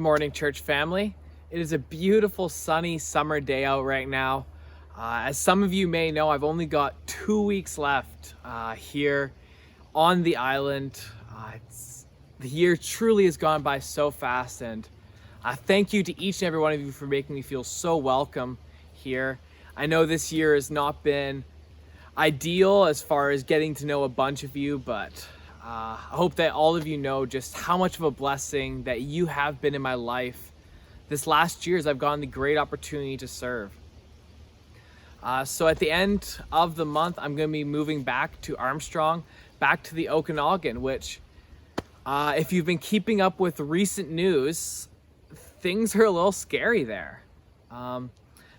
morning, church family. It is a beautiful sunny summer day out right now. As some of you may know, I've only got 2 weeks left here on the island. The year truly has gone by so fast, and thank you to each and every one of you for making me feel so welcome here. I know this year has not been ideal as far as getting to know a bunch of you, but I hope that all of you know just how much of a blessing that you have been in my life this last year as I've gotten the great opportunity to serve. So at the end of the month, I'm going to be moving back to Armstrong, back to the Okanagan, which if you've been keeping up with recent news, things are a little scary there.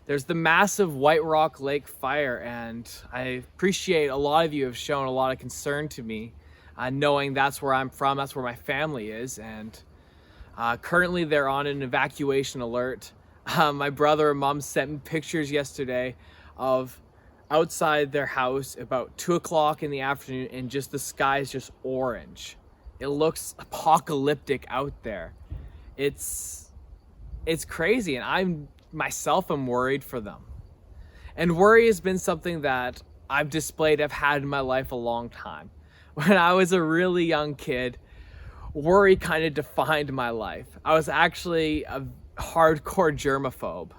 There's the massive White Rock Lake fire, and I appreciate a lot of you have shown a lot of concern to me, knowing that's where I'm from, that's where my family is, and currently they're on an evacuation alert. My brother and mom sent me pictures yesterday of outside their house about 2 o'clock in the afternoon, and just the sky is just orange. It looks apocalyptic out there. It's crazy, and I'm worried for them. And worry has been something that I've had in my life a long time. When I was a really young kid, worry kind of defined my life. I was actually a hardcore germaphobe,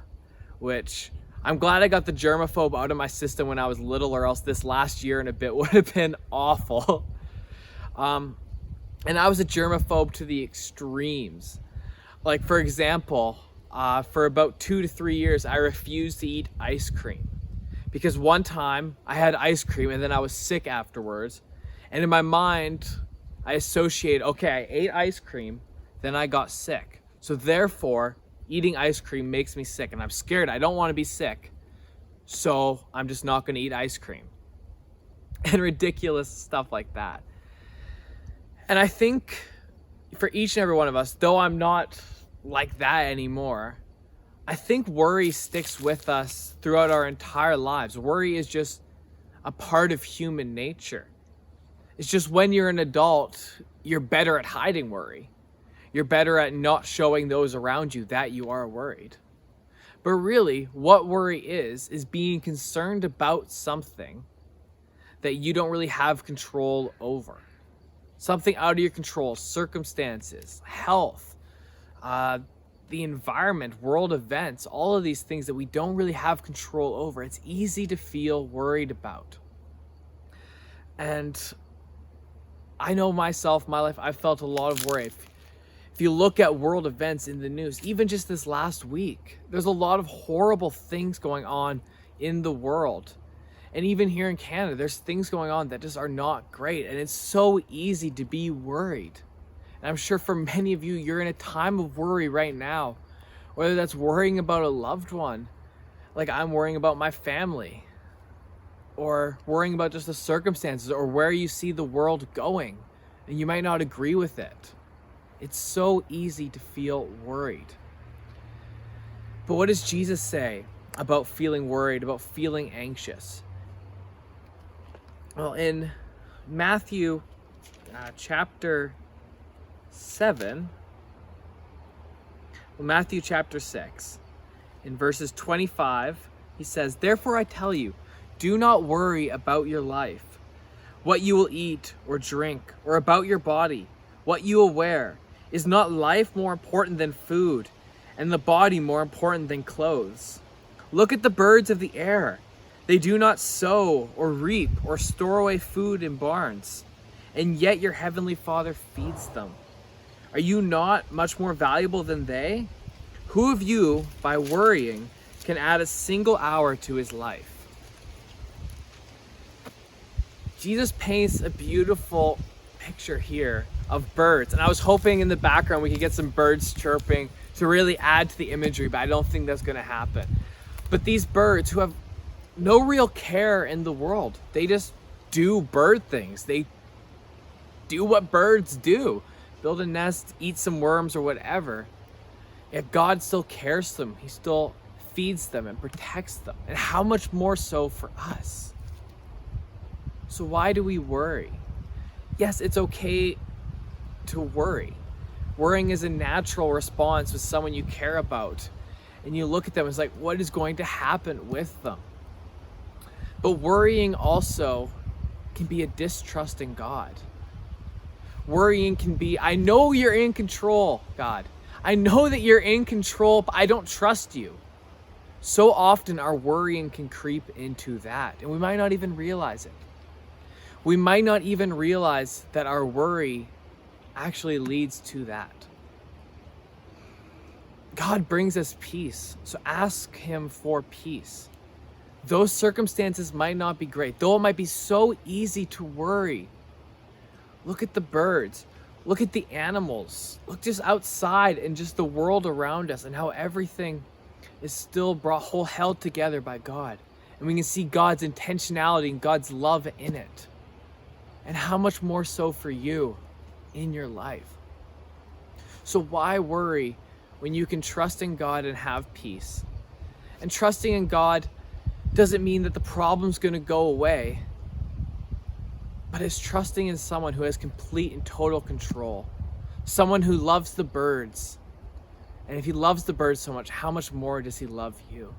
which I'm glad I got the germaphobe out of my system when I was little, or else this last year and a bit would have been awful. And I was a germaphobe to the extremes. Like, for example, for about 2 to 3 years, I refused to eat ice cream. Because one time I had ice cream and then I was sick afterwards. And in my mind, I associated, okay, I ate ice cream, then I got sick. So therefore, eating ice cream makes me sick, and I'm scared. I don't want to be sick. So I'm just not going to eat ice cream. And ridiculous stuff like that. And I think for each and every one of us, though I'm not like that anymore, I think worry sticks with us throughout our entire lives. Worry is just a part of human nature. It's just when you're an adult, you're better at hiding worry. You're better at not showing those around you that you are worried. But really, what worry is being concerned about something that you don't really have control over. Something out of your control, circumstances, health, the environment, world events, all of these things that we don't really have control over. It's easy to feel worried about. And I know myself, my life, I've felt a lot of worry. If you look at world events in the news, even just this last week, there's a lot of horrible things going on in the world. And even here in Canada, there's things going on that just are not great. And it's so easy to be worried. And I'm sure for many of you, you're in a time of worry right now. Whether that's worrying about a loved one, like I'm worrying about my family, or worrying about just the circumstances, or where you see the world going, and you might not agree with it. It's so easy to feel worried. But what does Jesus say about feeling worried, about feeling anxious? Well, in Matthew chapter 6, in verses 25, he says, "Therefore I tell you, do not worry about your life, what you will eat or drink, or about your body, what you will wear. Is not life more important than food, and the body more important than clothes? Look at the birds of the air. They do not sow or reap or store away food in barns, and yet your heavenly Father feeds them. Are you not much more valuable than they? Who of you, by worrying, can add a single hour to his life?" Jesus paints a beautiful picture here of birds, and I was hoping in the background we could get some birds chirping to really add to the imagery, but I don't think that's going to happen. But these birds who have no real care in the world, they just do bird things. They do what birds do, build a nest, eat some worms or whatever. Yet God still cares for them. He still feeds them and protects them. And how much more so for us? So why do we worry? Yes, it's okay to worry, Worrying is a natural response with someone you care about. And you look at them, it's like, what is going to happen with them? But worrying also can be a distrust in God. Worrying can be, I know you're in control, God. I know that you're in control, but I don't trust you. So often our worrying can creep into that, and we might not even realize it. We might not even realize that our worry actually leads to that. God brings us peace, so ask Him for peace. Those circumstances might not be great, though it might be so easy to worry. Look at the birds, look at the animals, look just outside and just the world around us and how everything is still held together by God. And we can see God's intentionality and God's love in it. And how much more so for you in your life. So why worry when you can trust in God and have peace? And trusting in God doesn't mean that the problem's going to go away, but it's trusting in someone who has complete and total control. Someone who loves the birds. And if He loves the birds so much, how much more does He love you?